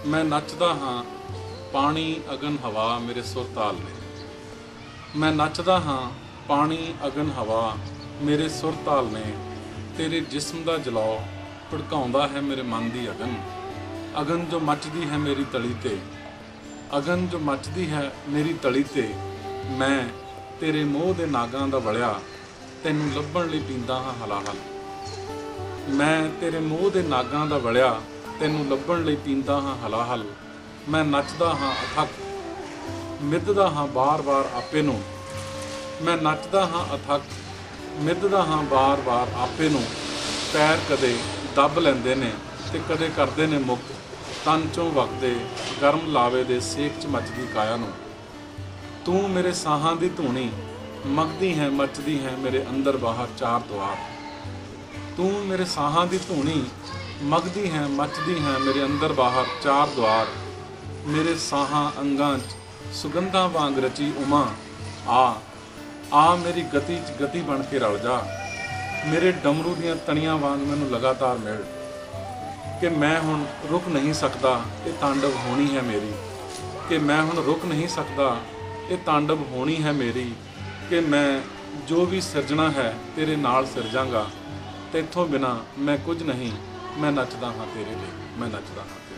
मैं नचदा हाँ पानी अगन हवा मेरे सुर ताल ने। मैं नचदा हाँ पानी अगन हवा मेरे सुर ताल ने। तेरे जिस्म दा जलाओ भड़काउंदा है मेरे मन दी अगन। अगन जो मचदी है मेरी तली ते, अगन जो मचदी है मेरी तली ते। मैं तेरे मोह दे नागां दा वलिया तैनूं लभण लई पींदा हाँ हलाहल। मैं तेरे मोह दे नागां दा वलिया तैनूं लभण लई पींदा हाँ हलाहल। मैं नचदा हाँ अथक मिधदा हाँ बार बार आपे नूं। मैं नचदा हाँ अथक मिधदा हाँ बार बार आपे नूं। पैर कदे दब लैंदे ने ते कदे करदे ने मुक्त। तन चों वगदे गर्म लावे दे सेक च मचदी काया नूं। तू मेरे साहां दी धूनी मगदी है मचदी है मेरे अंदर बाहर चार द्वार। तू मेरे साहां दी धूनी मगदी है मचदी है मेरे अंदर बाहर चार द्वार। मेरे साहां अंगां च सुगंधां वांग रची उमा। आ मेरी गति च गति बन के रल जा। मेरे डमरू दियां तणियां वांग मैनूं लगातार मिल। कि मैं हुण रुक नहीं सकदा ये तांडव होनी है मेरी। कि मैं हुण रुक नहीं सकदा ये तांडव होनी है मेरी। कि मैं जो भी सिरजना है तेरे नाल सिरजांगा। तैथों बिना मैं कुछ नहीं। मैं नचदा हाँ तेरे लिए, मैं नचदा हाँ तेरे लिए।